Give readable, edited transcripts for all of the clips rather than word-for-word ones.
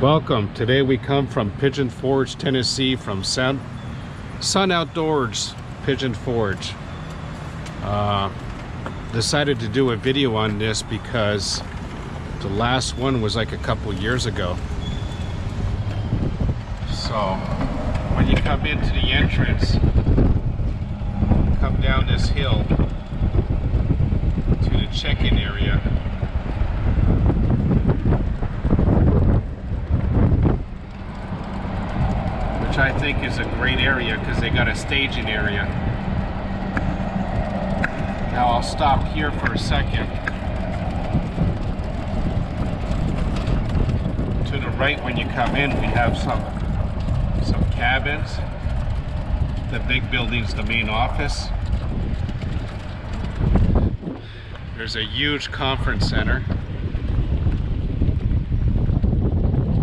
Welcome. Today we come from Pigeon Forge, Tennessee, from Sun Outdoors Pigeon Forge. Decided to do a video on this because the last one was like a couple years ago. So when you come into the entrance, come down this hill to the check-in area. Which I think is a great area because they got a staging area. Now I'll stop here for a second. To the right when you come in, we have some cabins. The big building's the main office. There's a huge conference center.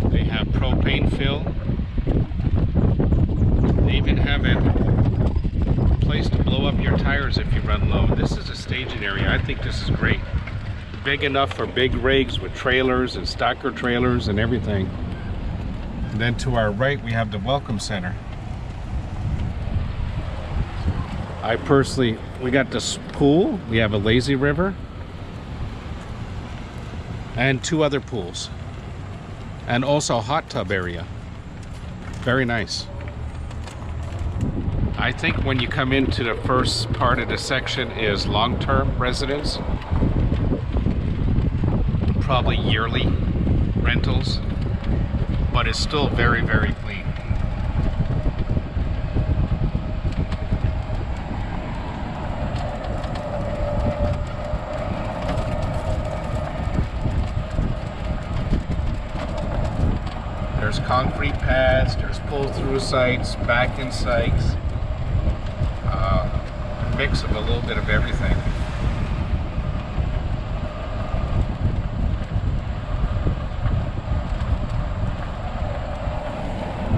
They have propane fill. They even have a place to blow up your tires if you run low. This is a staging area. I think this is great. Big enough for big rigs with trailers and stacker trailers and everything. And then to our right we have the welcome center. We got this pool. We have a lazy river and two other pools, and also a hot tub area. Very nice. I think when you come into the first part of the section is long-term residents, probably yearly rentals, but it's still very, very clean. There's concrete pads, there's pull-through sites, back-in sites. Mix of a little bit of everything.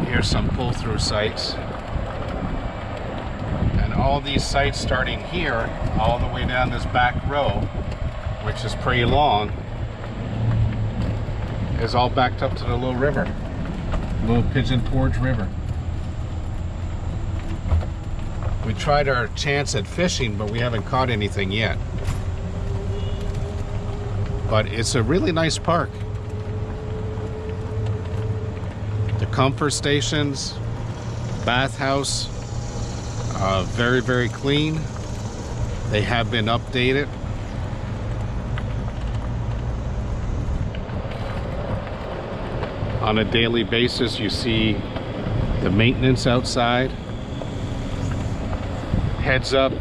Here's some pull-through sites. And all these sites starting here, all the way down this back row, which is pretty long, is all backed up to the little river. Little Pigeon Forge River. We tried our chance at fishing, but we haven't caught anything yet. But it's a really nice park. The comfort stations, bathhouse, very, very clean. They have been updated. On a daily basis, you see the maintenance outside. Heads up,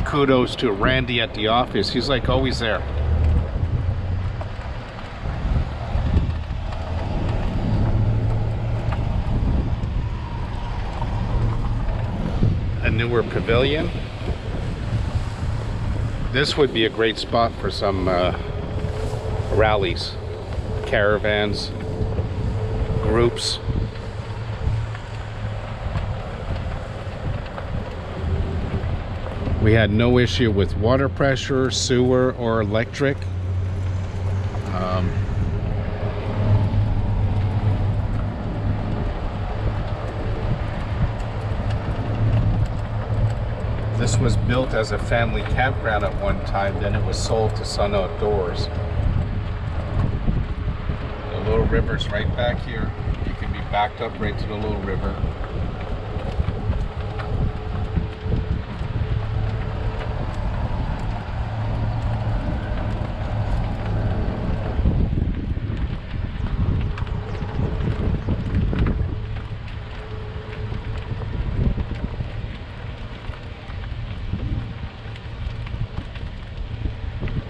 kudos to Randy at the office. He's like always there. A newer pavilion. This would be a great spot for some rallies, caravans, groups. We had no issue with water pressure, sewer, or electric. This was built as a family campground at one time, then it was sold to Sun Outdoors. The little river's right back here. You can be backed up right to the little river.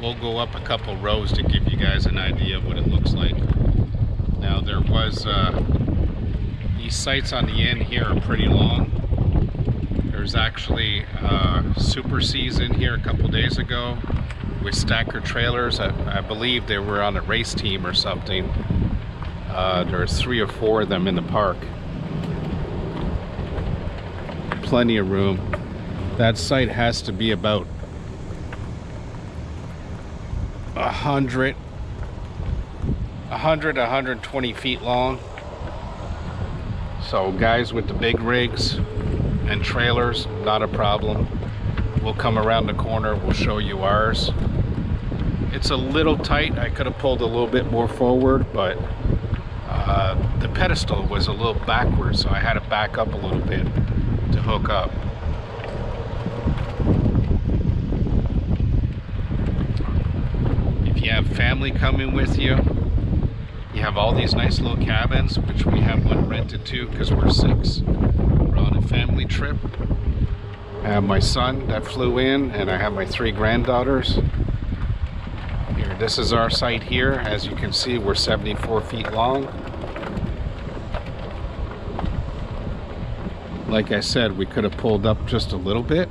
We'll go up a couple rows to give you guys an idea of what it looks like. Now there was, these sites on the end here are pretty long. There's actually Super C's in here a couple days ago with stacker trailers. I believe they were on a race team or something. There's 3 or 4 of them in the park. Plenty of room. That site has to be about 100 100 120 feet long. So guys with the big rigs and trailers, not a problem. We'll come around the corner, we'll show you ours. It's a little tight. I could have pulled a little bit more forward, but the pedestal was a little backwards, so I had to back up a little bit to hook up. If you have family coming with you, you have all these nice little cabins, which we have one rented too because we're 6. We're on a family trip. I have my son that flew in, and I have my 3 granddaughters. Here, this is our site here. As you can see, we're 74 feet long. Like I said, we could have pulled up just a little bit,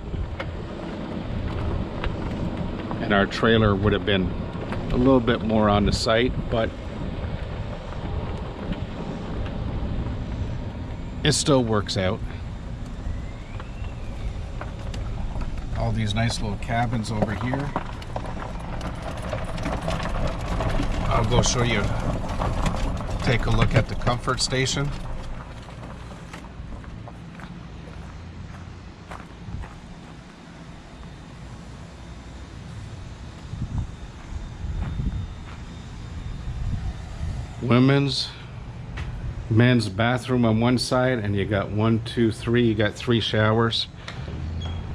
and our trailer would have been a little bit more on the site, but it still works out. All these nice little cabins over here. I'll go show you, take a look at the comfort station. Men's bathroom on one side, and you got 1, 2, 3, you got 3 showers.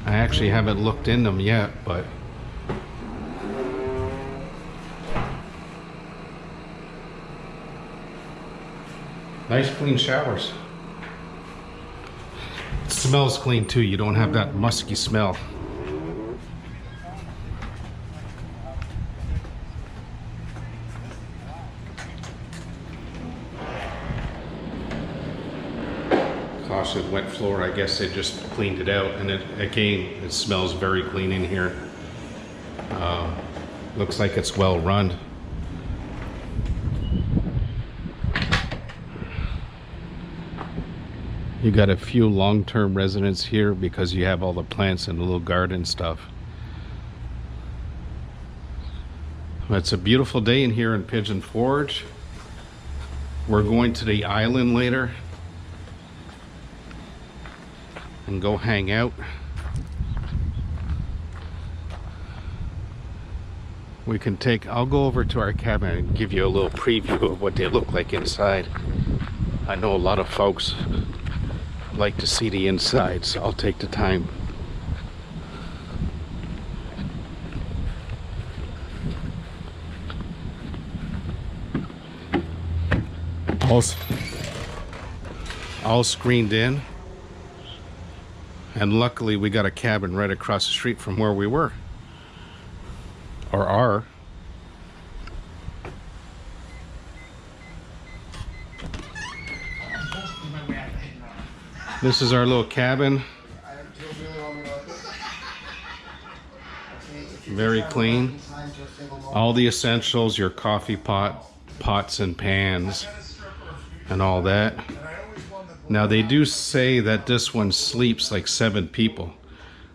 I actually haven't looked in them yet, but nice clean showers. It smells clean too. You don't have that musky smell. Caution wet floor. I guess they just cleaned it out, and it smells very clean in here. Looks like it's well run. You got a few long-term residents here because you have all the plants and the little garden stuff. It's a beautiful day in here in Pigeon Forge. We're going to the island later and go hang out. I'll go over to our cabin and give you a little preview of what they look like inside. I know a lot of folks like to see the inside, so I'll take the time. All screened in, and luckily we got a cabin right across the street from where we were, or are. This is our little cabin. Very clean. All the essentials, your coffee pot, pots and pans, and all that. Now they do say that this one sleeps like 7 people.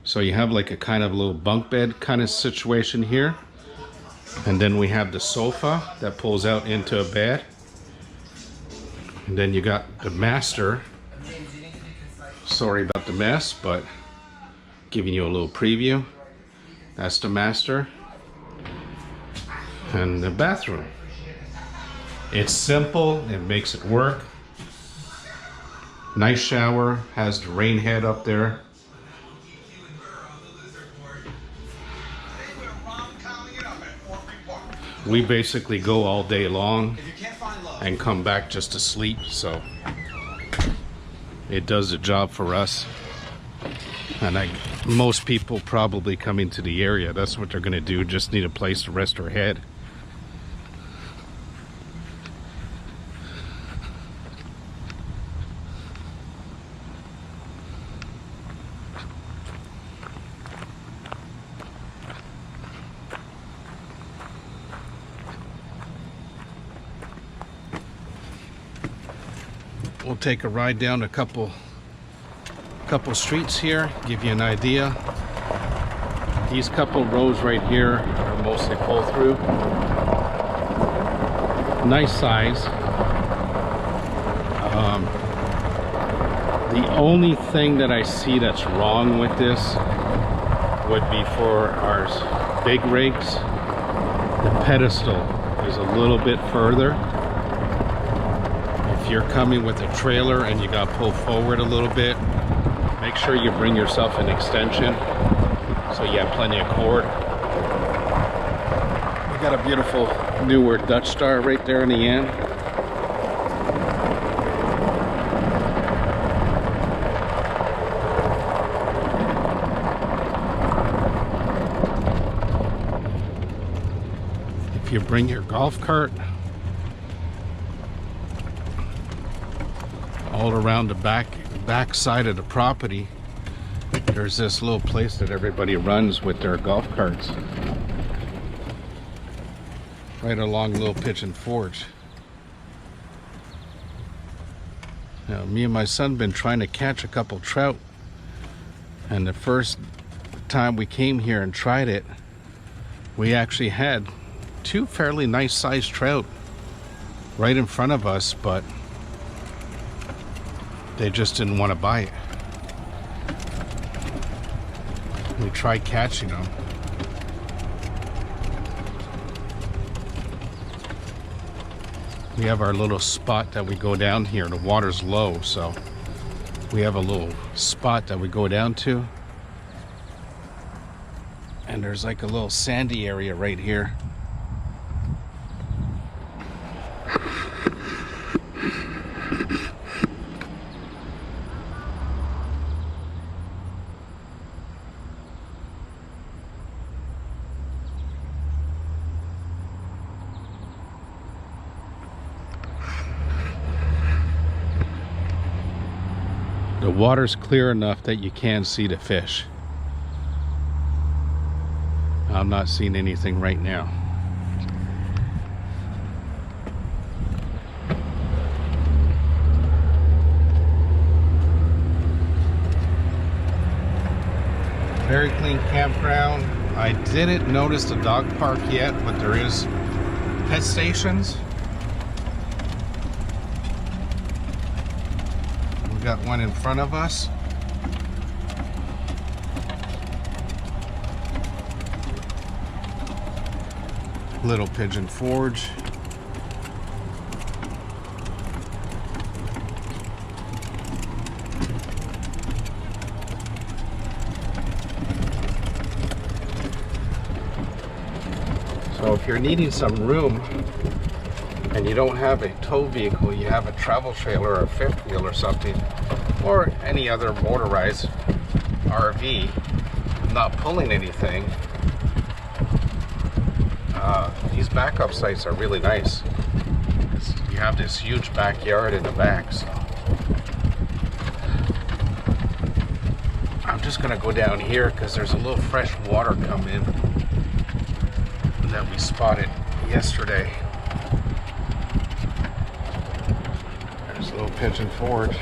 So you have like a kind of little bunk bed kind of situation here. And then we have the sofa that pulls out into a bed. And then you got the master. Sorry about the mess, but giving you a little preview. That's the master. And the bathroom. It's simple, it makes it work. Nice shower, has the rain head up there. We basically go all day long and come back just to sleep, so it does the job for us. And most people probably coming to the area, that's what they're gonna do, just need a place to rest their head. We'll take a ride down a couple streets here, give you an idea. These couple rows right here are mostly pull through. Nice size. The only thing that I see that's wrong with this would be for our big rigs. The pedestal is a little bit further. If you're coming with a trailer and you got pulled forward a little bit, make sure you bring yourself an extension so you have plenty of cord. We got a beautiful newer Dutch Star right there in the end. If you bring your golf cart all around the back side of the property, there's this little place that everybody runs with their golf carts right along Little Pigeon Forge. Now, me and my son been trying to catch a couple trout, and the first time we came here and tried it, we actually had two fairly nice sized trout right in front of us, but they just didn't want to bite. We tried catching them. We have our little spot that we go down here. The water's low, so we have a little spot that we go down to. And there's like a little sandy area right here. The water's clear enough that you can see the fish. I'm not seeing anything right now. Very clean campground. I didn't notice the dog park yet, but there is pet stations. Got one in front of us. Little Pigeon Forge. So if you're needing some room and you don't have a tow vehicle, you have a travel trailer or a fifth wheel or something, or any other motorized RV, not pulling anything, these backup sites are really nice. You have this huge backyard in the back, so I'm just gonna go down here because there's a little fresh water come in that we spotted yesterday. There's a Little Pigeon Forge.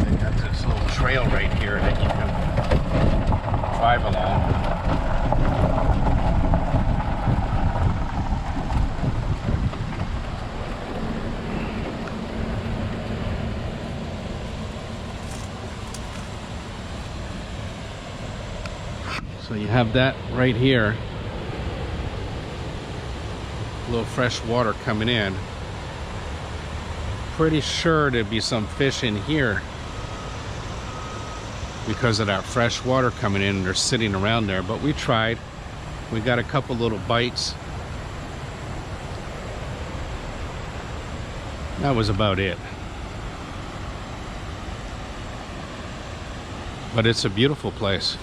They got this little trail right here that you can drive along. So you have that right here. A little fresh water coming in. Pretty sure there'd be some fish in here because of that fresh water coming in. They're sitting around there, but we tried. We got a couple little bites. That was about it. But it's a beautiful place.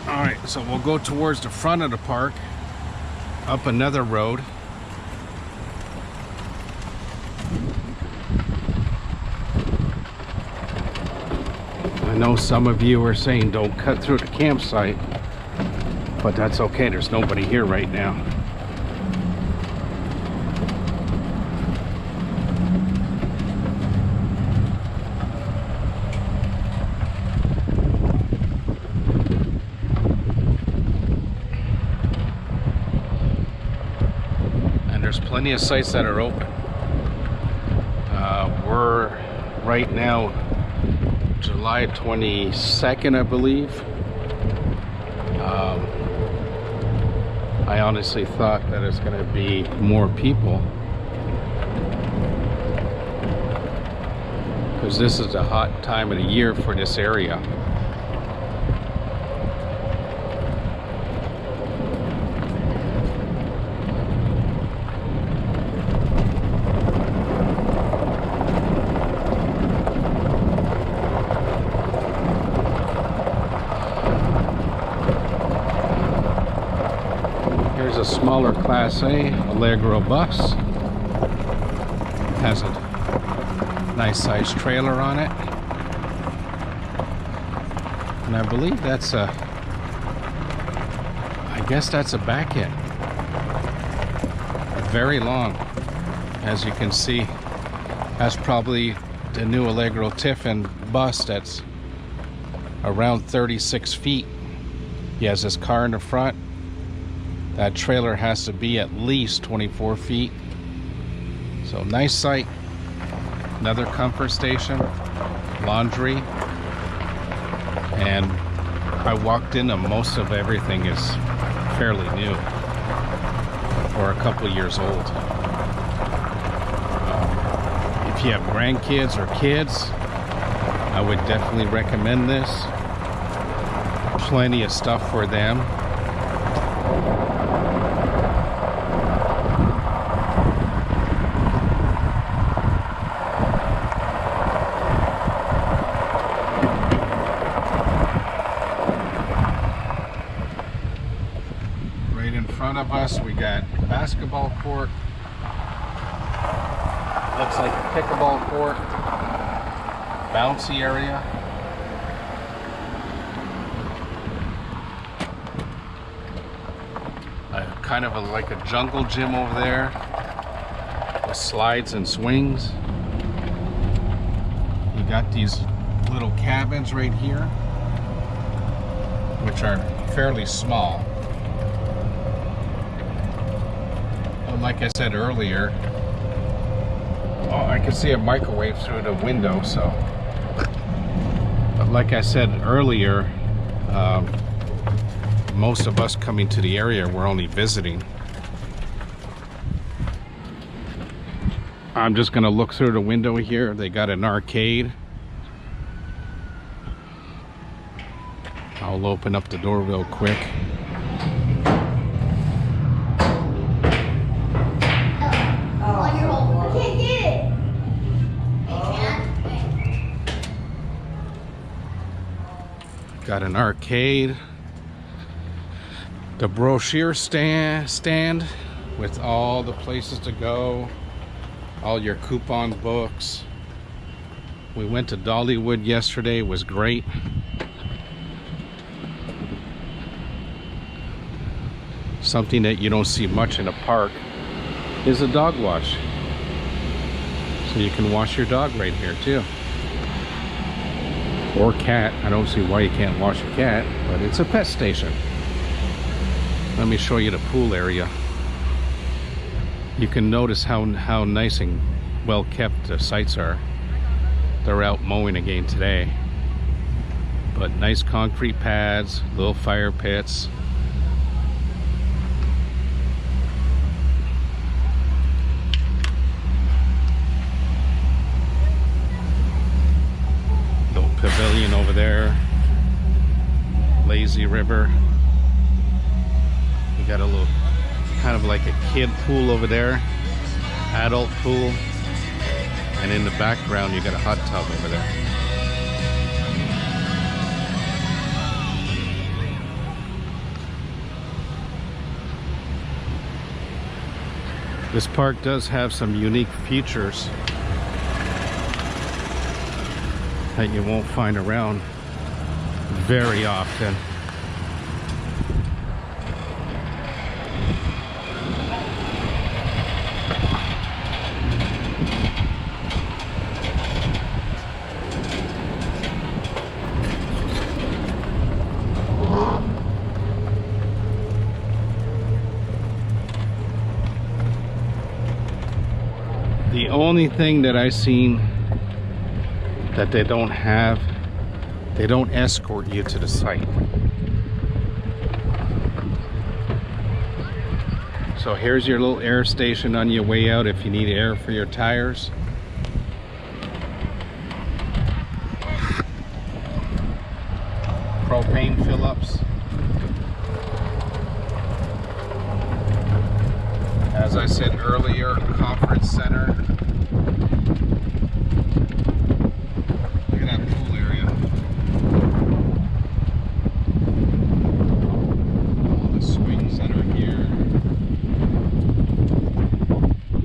All right, so we'll go towards the front of the park, up another road. I know some of you are saying don't cut through the campsite, but that's okay. There's nobody here right now. there's plenty of sites that are open. We're right now July 22nd, I believe. I honestly thought that it's going to be more people, because this is a hot time of the year for this area. Here's a smaller Class A Allegro bus. Has a nice sized trailer on it. And I believe that's I guess that's a back end. Very long. As you can see, that's probably the new Allegro Tiffin bus that's around 36 feet. He has his car in the front. That trailer has to be at least 24 feet. So nice site. Another comfort station, laundry, and I walked in and most of everything is fairly new or a couple years old. If you have grandkids or kids, I would definitely recommend this. Plenty of stuff for them. In front of us we got basketball court, looks like a pickleball court, bouncy area, kind of like a jungle gym over there with slides and swings. You got these little cabins right here, which are fairly small. Like I said earlier, I can see a microwave through the window, so. But like I said earlier, most of us coming to the area, we're only visiting. I'm just gonna look through the window here. They got an arcade. I'll open up the door real quick. Got an arcade, the brochure stand with all the places to go, all your coupon books. We went to Dollywood yesterday, it was great. Something that you don't see much in a park is a dog wash. So you can wash your dog right here too. Or cat. I don't see why you can't wash a cat, but it's a pet station. Let me show you the pool area. You can notice how nice and well kept the sites are. They're out mowing again today. But nice concrete pads, little fire pits. Pavilion over there, lazy river. We got a little kind of like a kid pool over there, adult pool, and in the background you got a hot tub over there. This park does have some unique features that you won't find around very often. The only thing that I've seen that they don't have, they don't escort you to the site. So here's your little air station on your way out if you need air for your tires. Propane fill-ups. As I said earlier, conference center. Look at that pool area. All the swings that are here.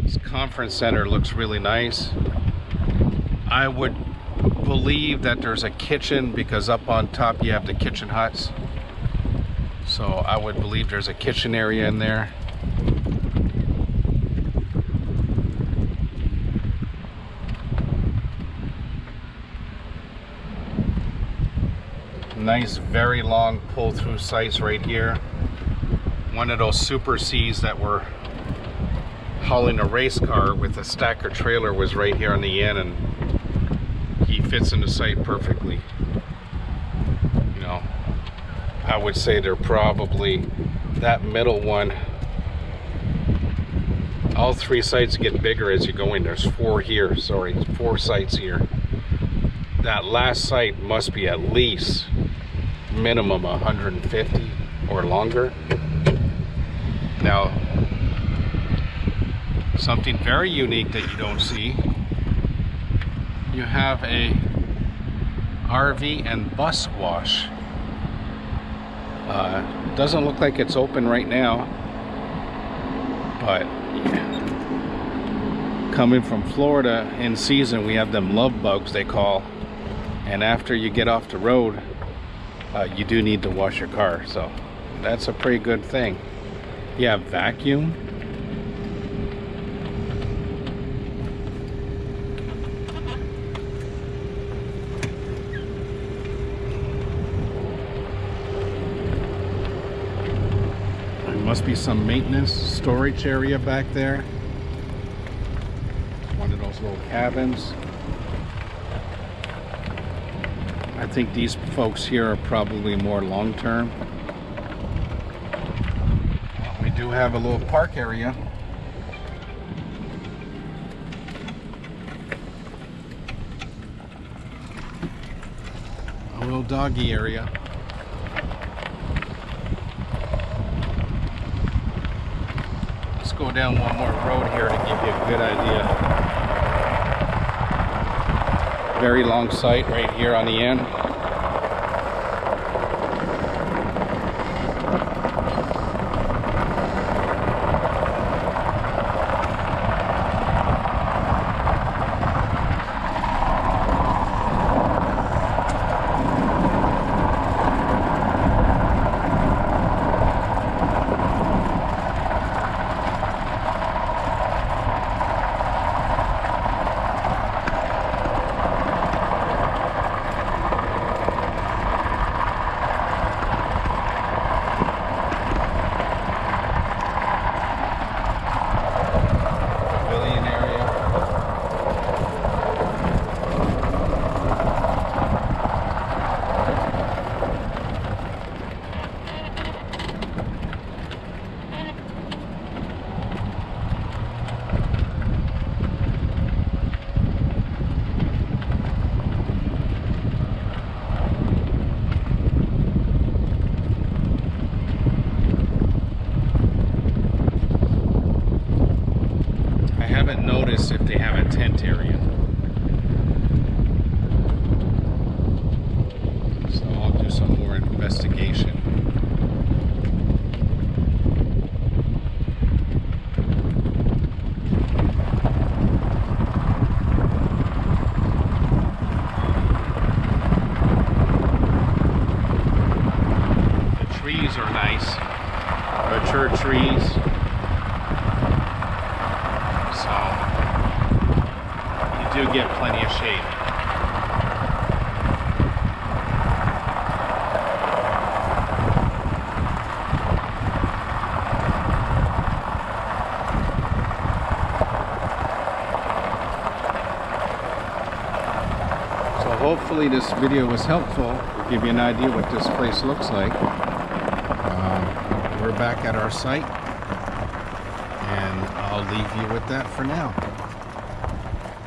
This conference center looks really nice. I would believe that there's a kitchen because up on top you have the kitchen huts. So I would believe there's a kitchen area in there. Nice, very long pull-through sites right here. One of those Super Cs that were hauling a race car with a stacker trailer was right here on the end, and he fits in the site perfectly. You know, I would say they're probably that middle one. All three sites get bigger as you go in. There's four here, sorry, 4 sites here. That last site must be at least minimum 150 or longer. Now, something very unique that you don't see, you have a RV and bus wash. Doesn't look like it's open right now, but coming from Florida in season, we have them love bugs they call, and after you get off the road, you do need to wash your car, so that's a pretty good thing. You have vacuum. There must be some maintenance storage area back there. One of those little cabins. I think these folks here are probably more long-term. We do have a little park area. A little doggy area. Let's go down one more road here to give you a good idea. Very long site right here on the end. If they have a tent area. So I'll do some more investigation. The trees are nice, mature trees. Do get plenty of shade. hopefully this video was helpful to give you an idea what this place looks like. We're back at our site, and I'll leave you with that for now.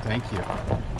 Thank you.